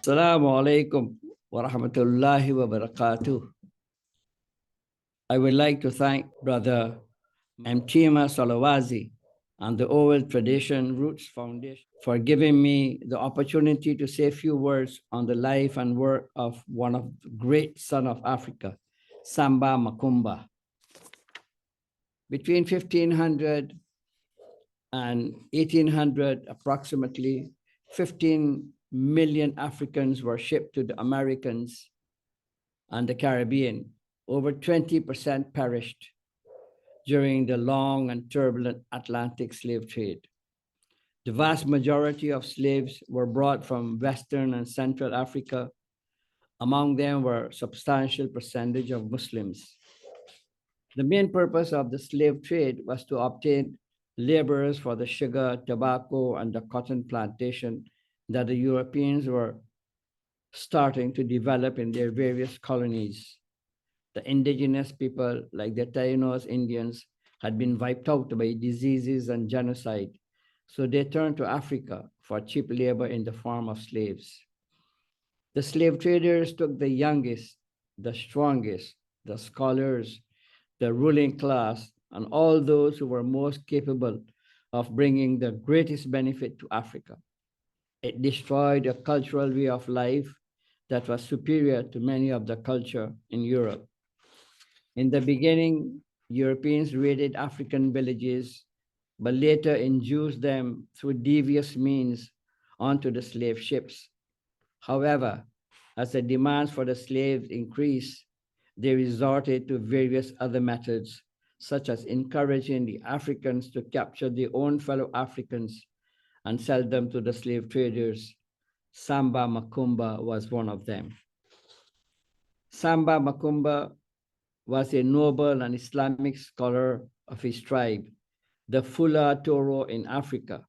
Assalamu alaikum wa rahmatullahi wa barakatuh. I would like to thank Brother Mchima Salawazi and the Oral Tradition Roots Foundation for giving me the opportunity to say a few words on the life and work of one of the great sons of Africa, Samba Makumba. Between 1500 and 1800, approximately 15 million Africans were shipped to the Americans and the Caribbean. Over 20% perished during the long and turbulent Atlantic slave trade. The vast majority of slaves were brought from Western and Central Africa. Among them were a substantial percentage of Muslims. The main purpose of the slave trade was to obtain laborers for the sugar, tobacco, and the cotton plantation that the Europeans were starting to develop in their various colonies. The indigenous people, like the Taínos Indians, had been wiped out by diseases and genocide, so they turned to Africa for cheap labor in the form of slaves. The slave traders took the youngest, the strongest, the scholars, the ruling class, and all those who were most capable of bringing the greatest benefit to Africa. It destroyed a cultural way of life that was superior to many of the culture in Europe. In the beginning, Europeans raided African villages, but later induced them through devious means onto the slave ships. However, as the demands for the slaves increased, they resorted to various other methods, such as encouraging the Africans to capture their own fellow Africans and sell them to the slave traders. Samba Makumba was one of them. Samba Makumba was a noble and Islamic scholar of his tribe, the Fula Toro in Africa.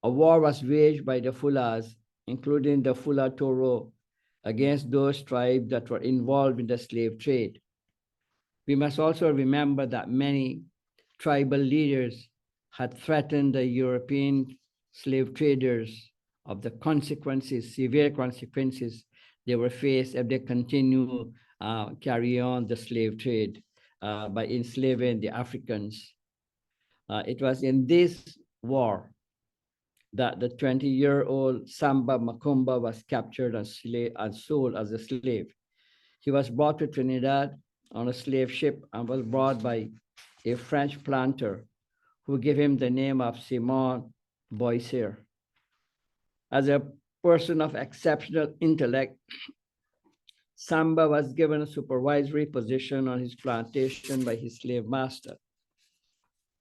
A war was waged by the Fulas, including the Fula Toro, against those tribes that were involved in the slave trade. We must also remember that many tribal leaders had threatened the European slave traders of the consequences, severe consequences they were faced if they continue carry on the slave trade by enslaving the Africans. It was in this war that the 20-year-old Samba Makumba was captured and sold as a slave. He was brought to Trinidad on a slave ship and was brought by a French planter who gave him the name of Simon Boissier. As a person of exceptional intellect, Samba was given a supervisory position on his plantation by his slave master.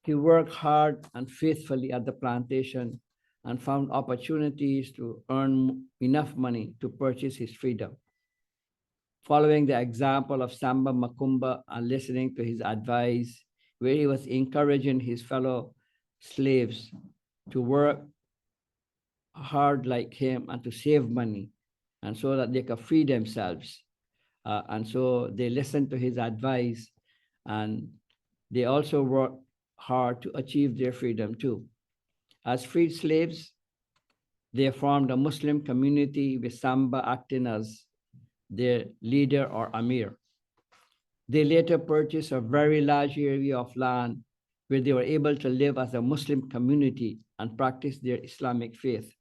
He worked hard and faithfully at the plantation and found opportunities to earn enough money to purchase his freedom. Following the example of Samba Makumba and listening to his advice, where he was encouraging his fellow slaves to work hard like him and to save money, and so that they could free themselves. And so they listened to his advice, and they also worked hard to achieve their freedom too. As freed slaves, they formed a Muslim community with Samba acting as their leader or Amir. They later purchased a very large area of land where they were able to live as a Muslim community and practice their Islamic faith.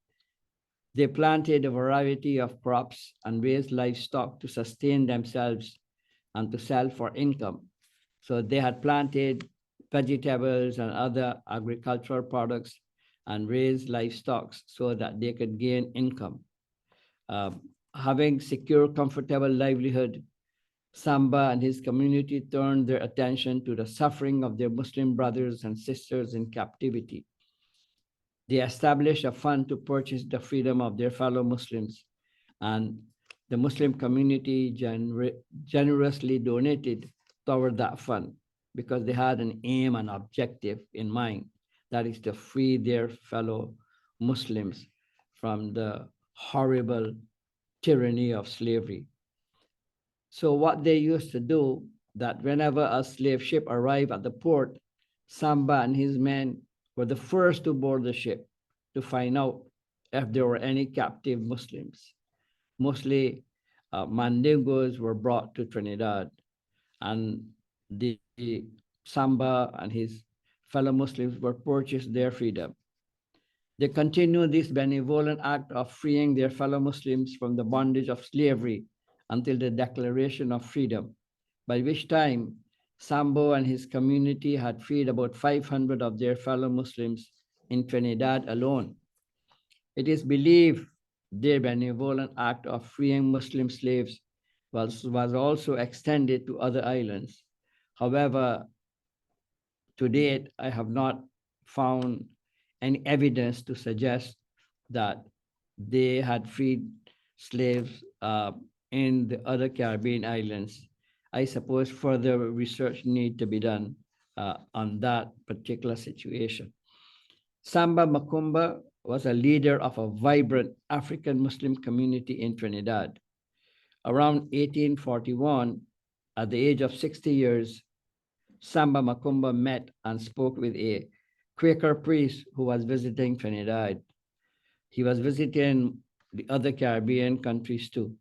They planted a variety of crops and raised livestock to sustain themselves and to sell for income. So they had planted vegetables and other agricultural products and raised livestock so that they could gain income. Having secure, comfortable livelihood, Samba and his community turned their attention to the suffering of their Muslim brothers and sisters in captivity. They established a fund to purchase the freedom of their fellow Muslims, and the Muslim community generously donated toward that fund because they had an aim and objective in mind, that is to free their fellow Muslims from the horrible tyranny of slavery. So what they used to do, that whenever a slave ship arrived at the port, Samba and his men were the first to board the ship to find out if there were any captive Muslims. Mostly Mandingos were brought to Trinidad, and the Samba and his fellow Muslims were purchased their freedom. They continued this benevolent act of freeing their fellow Muslims from the bondage of slavery until the Declaration of Freedom, by which time Sambo and his community had freed about 500 of their fellow Muslims in Trinidad alone. It is believed their benevolent act of freeing Muslim slaves was also extended to other islands. However, to date, I have not found any evidence to suggest that they had freed slaves in the other Caribbean islands. I suppose further research need to be done on that particular situation. Samba Makumba was a leader of a vibrant African Muslim community in Trinidad. Around 1841, at the age of 60 years, Samba Makumba met and spoke with a Quaker priest who was visiting Trinidad. He was visiting the other Caribbean countries too.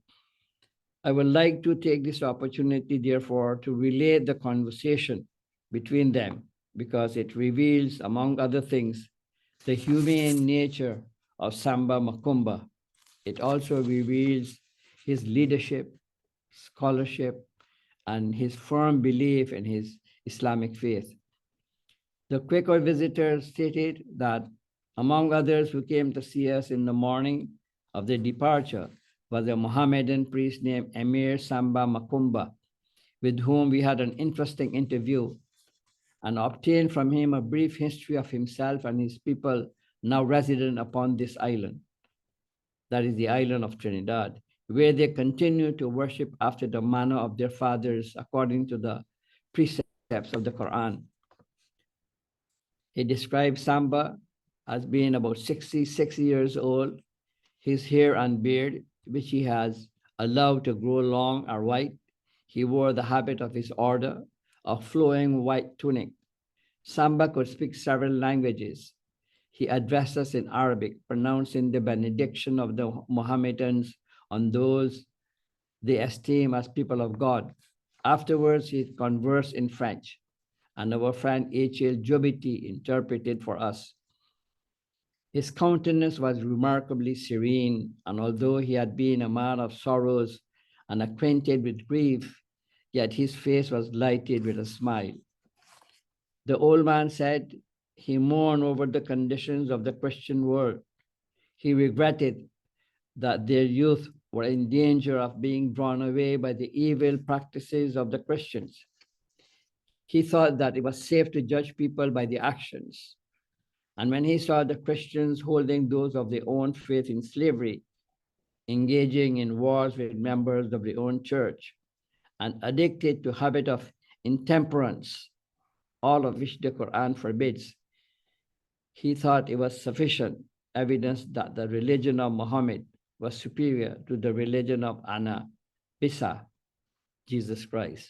I would like to take this opportunity, therefore, to relate the conversation between them because it reveals, among other things, the humane nature of Samba Makumba. It also reveals his leadership, scholarship, and his firm belief in his Islamic faith. The Quaker visitor stated that, among others who came to see us in the morning of their departure, was a Mohammedan priest named Emir Samba Makumba, with whom we had an interesting interview and obtained from him a brief history of himself and his people now resident upon this island, that is the island of Trinidad, where they continue to worship after the manner of their fathers according to the precepts of the Quran. He described Samba as being about 66 years old. His hair and beard, which he has allowed to grow long, are white. He wore the habit of his order, a flowing white tunic. Samba could speak several languages. He addressed us in Arabic, pronouncing the benediction of the Mohammedans on those they esteem as people of God. Afterwards, he conversed in French, and our friend H.L. Jobiti interpreted for us. His countenance was remarkably serene, and although he had been a man of sorrows and acquainted with grief, yet his face was lighted with a smile. The old man said he mourned over the conditions of the Christian world. He regretted that their youth were in danger of being drawn away by the evil practices of the Christians. He thought that it was safe to judge people by their actions. And when he saw the Christians holding those of their own faith in slavery, engaging in wars with members of their own church, and addicted to habit of intemperance, all of which the Quran forbids, he thought it was sufficient evidence that the religion of Muhammad was superior to the religion of Anna Bisa, Jesus Christ.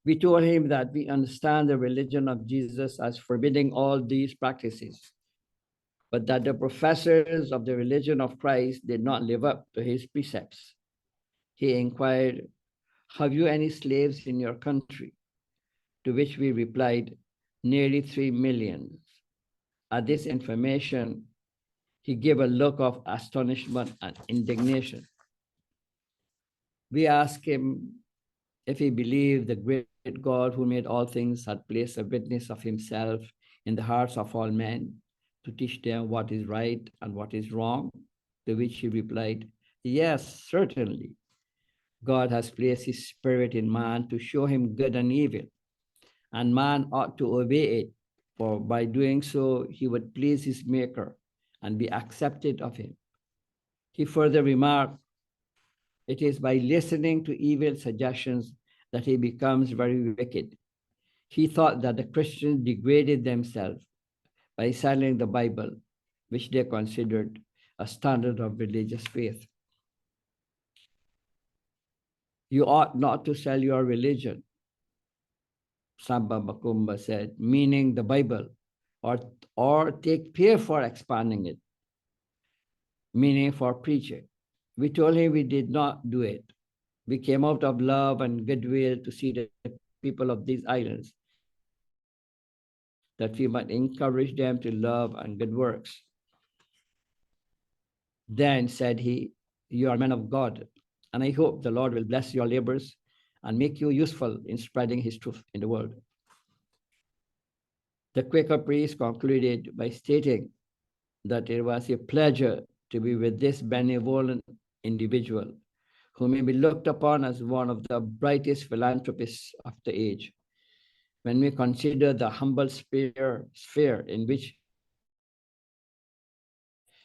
We told him that we understand the religion of Jesus as forbidding all these practices, but that the professors of the religion of Christ did not live up to his precepts. He inquired, "Have you any slaves in your country?" To which we replied, "Nearly 3 million. At this information, he gave a look of astonishment and indignation. We asked him if he believed the great God who made all things had placed a witness of himself in the hearts of all men to teach them what is right and what is wrong, to which he replied, "Yes, certainly. God has placed his spirit in man to show him good and evil, and man ought to obey it, for by doing so, he would please his maker and be accepted of him." He further remarked, "It is by listening to evil suggestions that he becomes very wicked." He thought that the Christians degraded themselves by selling the Bible, which they considered a standard of religious faith. "You ought not to sell your religion," Samba Makumba said, "meaning the Bible, or take pay for expanding it. meaning for preaching. We told him we did not do it. We came out of love and goodwill to see the people of these islands, that we might encourage them to love and good works. Then said he, you are men of God, and I hope the Lord will bless your labors and make you useful in spreading his truth in the world. The Quaker priest concluded by stating that it was a pleasure to be with this benevolent individual, who may be looked upon as one of the brightest philanthropists of the age. When we consider the humble sphere in which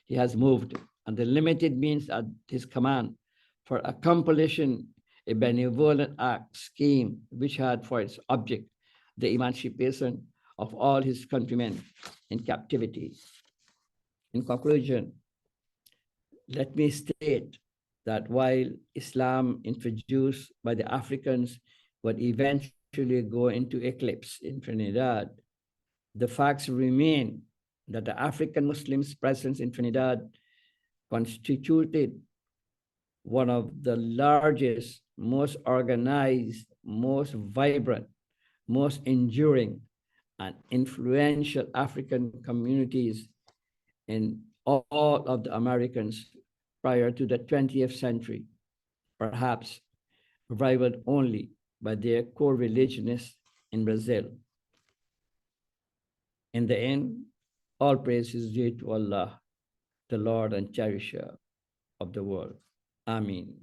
he has moved and the limited means at his command for accomplishing a benevolent act scheme which had for its object the emancipation of all his countrymen in captivity. In conclusion, let me state that while Islam introduced by the Africans would eventually go into eclipse in Trinidad, the facts remain that the African Muslims' presence in Trinidad constituted one of the largest, most organized, most vibrant, most enduring, and influential African communities in all of the Americans prior to the 20th century, perhaps rivaled only by their co-religionists in Brazil. In the end, all praise is due to Allah, the Lord and Cherisher of the world. Amen.